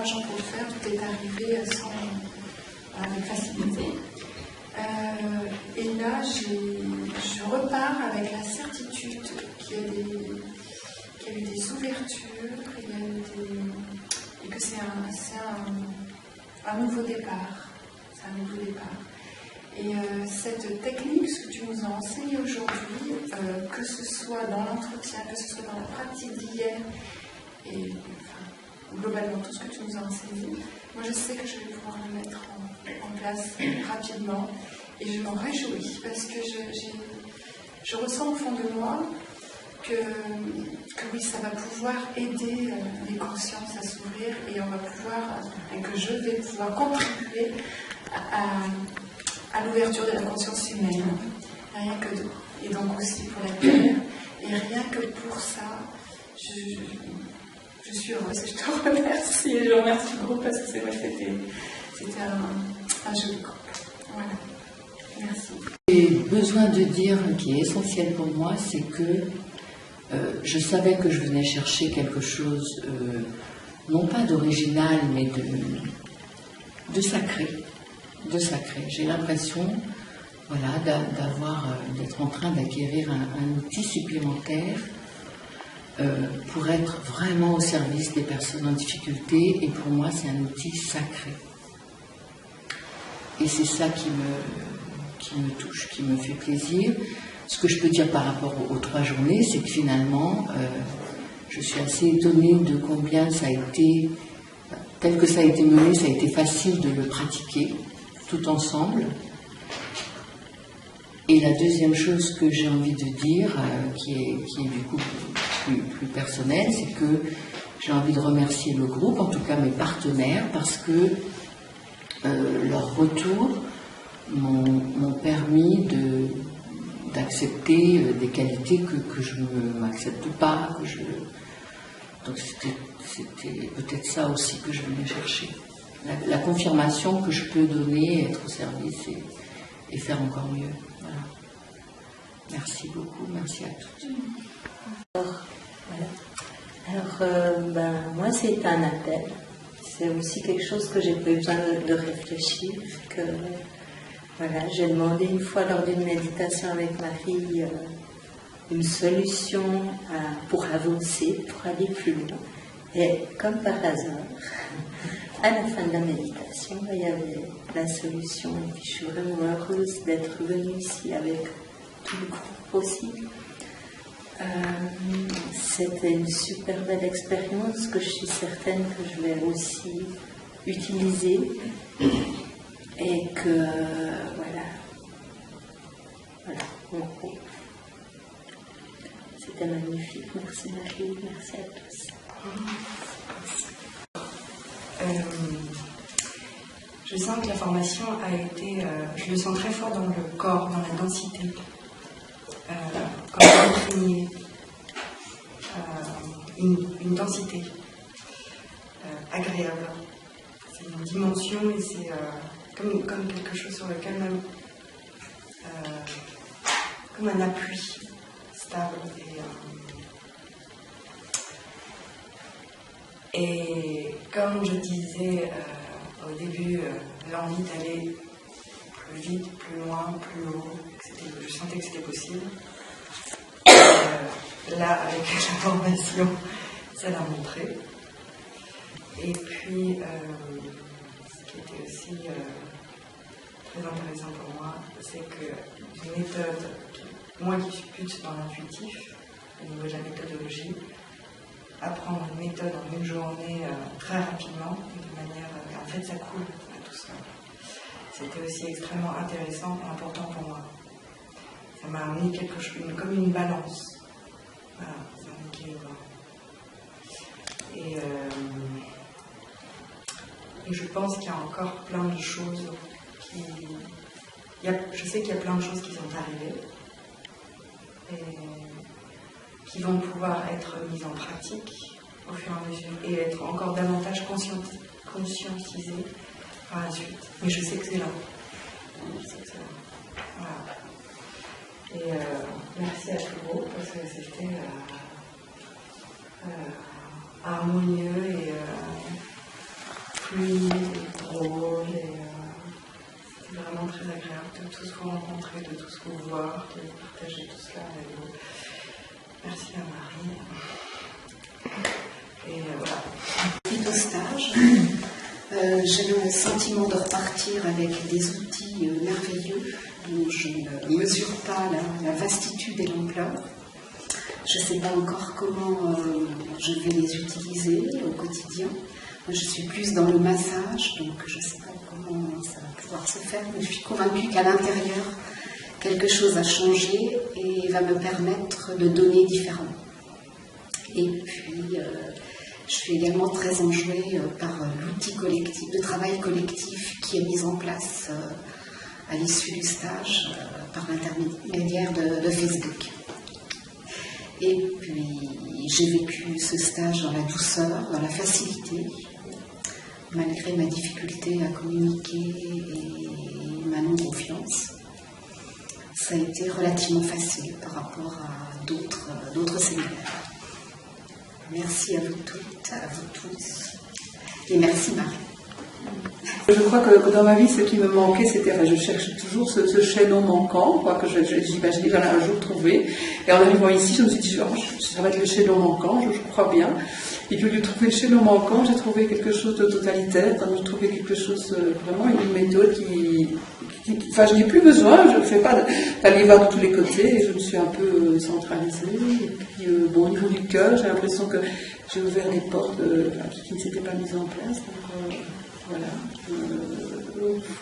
l'argent pour le faire, tout est arrivé avec facilité. Et là, je repars avec la certitude qu'il y a eu des ouvertures, et que c'est un nouveau départ. C'est un nouveau départ. Et cette technique, ce que tu nous as enseigné aujourd'hui, que ce soit dans l'entretien, que ce soit dans la pratique d'hier, et globalement tout ce que tu nous as enseigné, moi je sais que je vais pouvoir le mettre en place rapidement et je m'en réjouis parce que je ressens au fond de moi que oui, ça va pouvoir aider les consciences à s'ouvrir et on va pouvoir, et que je vais pouvoir contribuer à l'ouverture de la conscience humaine, rien que d'eux, et donc aussi pour la Terre, et rien que pour ça, je suis heureuse et je te remercie, et je remercie le groupe parce que c'est vrai que c'était un joli groupe. Voilà, merci. J'ai besoin de dire, qui est essentiel pour moi, c'est que je savais que je venais chercher quelque chose, non pas d'original, mais de sacré. De sacré. J'ai l'impression, voilà, d'être en train d'acquérir un outil supplémentaire pour être vraiment au service des personnes en difficulté, et pour moi c'est un outil sacré. Et c'est ça qui me touche, qui me fait plaisir. Ce que je peux dire par rapport aux 3 journées, c'est que finalement, je suis assez étonnée de combien ça a été, tel que ça a été mené, ça a été facile de le pratiquer tout ensemble. Et la deuxième chose que j'ai envie de dire, qui est du coup plus personnelle, c'est que j'ai envie de remercier le groupe, en tout cas mes partenaires, parce que leurs retours m'ont permis d'accepter des qualités que je ne m'accepte pas. Donc c'était peut-être ça aussi que je venais chercher. La confirmation que je peux donner, être au service et faire encore mieux. Voilà. Merci beaucoup, merci à tous. Moi, c'est un appel. C'est aussi quelque chose que j'ai besoin de réfléchir. J'ai demandé une fois lors d'une méditation avec ma fille une solution pour avancer, pour aller plus loin. Et comme par hasard, à la fin de la méditation, il y avait la solution. Et puis je suis vraiment heureuse d'être venue ici avec tout le groupe aussi. C'était une super belle expérience que je suis certaine que je vais aussi utiliser et que voilà, en gros. C'était magnifique. Merci Marie, merci à tous. Je sens que la formation a été, je le sens très fort dans le corps, dans la densité. Quand on imprégné une densité agréable. C'est une dimension et c'est comme quelque chose sur lequel même, comme un appui stable. Et comme je disais au début, l'envie d'aller plus vite, plus loin, plus haut, je sentais que c'était possible. Là, avec la formation, ça l'a montré. Et puis, ce qui était aussi très intéressant pour moi, c'est que une méthode, moi qui suis plus dans l'intuitif, au niveau de la méthodologie, apprendre une méthode en une journée très rapidement, de manière, en fait, ça coule à tout ça. C'était aussi extrêmement intéressant et important pour moi. Ça m'a amené quelque chose, comme une balance. Voilà, c'est un équilibre. Et je pense qu'il y a encore plein de choses je sais qu'il y a plein de choses qui sont arrivées et qui vont pouvoir être mises en pratique au fur et à mesure et être encore davantage conscientisées par la suite. Mais je sais que c'est là. Voilà. Et merci à tout le groupe parce que c'était harmonieux et fluide et drôle. Et c'était vraiment très agréable de tous vous rencontrer, de tous vous voir, de partager tout cela avec vous. Merci à Marie. Et voilà. Suite au stage, j'ai le sentiment de repartir avec des outils merveilleux dont je ne mesure pas la vastitude et l'ampleur. Je ne sais pas encore comment je vais les utiliser au quotidien. Moi, je suis plus dans le massage, donc je ne sais pas comment ça va pouvoir se faire, mais je suis convaincue qu'à l'intérieur, quelque chose a changé et va me permettre de donner différemment. Et puis, je suis également très enjouée par l'outil collectif, de travail collectif qui est mis en place à l'issue du stage par l'intermédiaire de Facebook. Et puis, j'ai vécu ce stage dans la douceur, dans la facilité, malgré ma difficulté à communiquer et ma non-confiance. Ça a été relativement facile par rapport à d'autres séminaires. Merci à vous toutes, à vous tous. Et merci Marie. Je crois que dans ma vie, ce qui me manquait, c'était, je cherche toujours ce chaînon manquant, quoi, que j'imaginais que j'allais un jour trouver. Et en arrivant ici, je me suis dit, ça va être le chaînon manquant, je crois bien. Et puis au lieu de trouver le chaînon manquant, j'ai trouvé quelque chose de totalitaire, j'ai trouvé quelque chose, vraiment une méthode enfin, je n'ai plus besoin, je ne fais pas d'aller voir de tous les côtés, et je me suis un peu centralisée. Et puis, au niveau du cœur, j'ai l'impression que j'ai ouvert des portes qui ne s'étaient pas mises en place. Donc, voilà.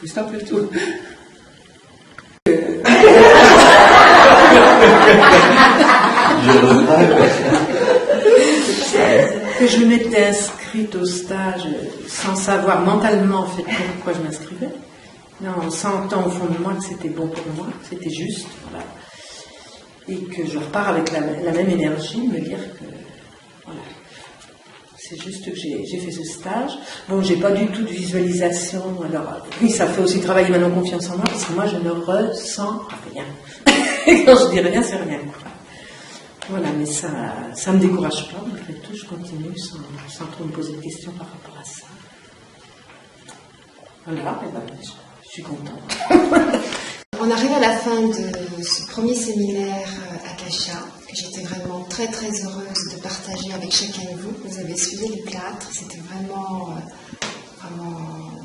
C'est un peu tout. Que je m'étais inscrite au stage sans savoir mentalement en fait pourquoi je m'inscrivais. Non, en sentant au fond de moi que c'était bon pour moi, que c'était juste, voilà. Et que je repars avec la même énergie, me dire que, voilà, c'est juste que j'ai fait ce stage. Bon, j'ai pas du tout de visualisation, alors, oui, ça fait aussi travailler ma non-confiance en moi, parce que moi, je ne ressens rien. Et quand je dis rien, c'est rien, quoi. Voilà, mais ça me décourage pas, malgré tout, je continue sans trop me poser de questions par rapport à ça. Voilà, et ben, je suis contente. On arrive à la fin de ce premier séminaire Akasha, que j'étais vraiment très très heureuse de partager avec chacun de vous. Vous avez suivi les plâtres, c'était vraiment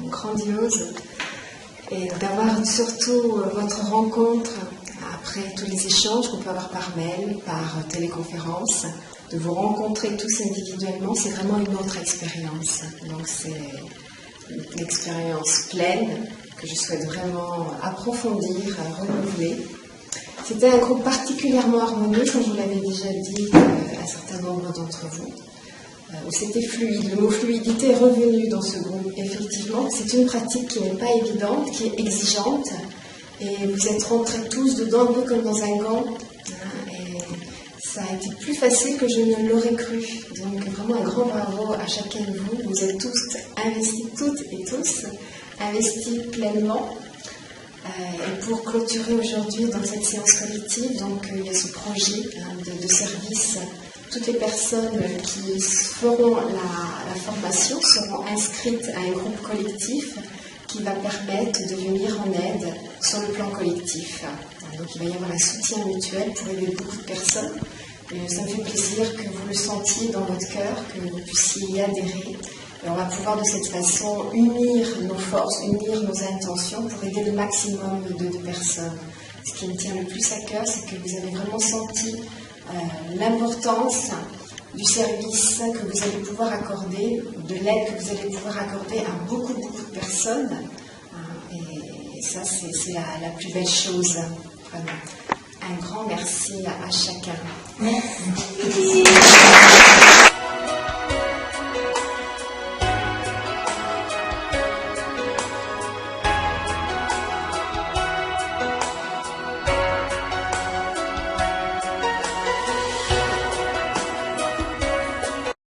grandiose. Et d'avoir surtout votre rencontre, après tous les échanges qu'on peut avoir par mail, par téléconférence, de vous rencontrer tous individuellement, c'est vraiment une autre expérience. Donc c'est une expérience pleine que je souhaite vraiment approfondir, renouveler. C'était un groupe particulièrement harmonieux, comme je vous l'avais déjà dit à un certain nombre d'entre vous, où c'était fluide. Le mot fluidité est revenu dans ce groupe. Effectivement, c'est une pratique qui n'est pas évidente, qui est exigeante, et vous êtes rentrés tous dedans un peu comme dans un gant, et ça a été plus facile que je ne l'aurais cru. Donc vraiment un grand bravo à chacun de vous. Vous êtes tous investis, toutes et tous, investis pleinement. Et pour clôturer aujourd'hui dans cette séance collective, donc il y a ce projet de service. Toutes les personnes qui feront la formation seront inscrites à un groupe collectif qui va permettre de venir en aide sur le plan collectif. Donc il va y avoir un soutien mutuel pour aider beaucoup de personnes. Et ça me fait plaisir que vous le sentiez dans votre cœur, que vous puissiez y adhérer. Et on va pouvoir de cette façon unir nos forces, unir nos intentions pour aider le maximum de personnes. Ce qui me tient le plus à cœur, c'est que vous avez vraiment senti l'importance du service que vous allez pouvoir accorder, de l'aide que vous allez pouvoir accorder à beaucoup de personnes. Et ça, c'est la plus belle chose. Vraiment. Un grand merci à chacun. Merci.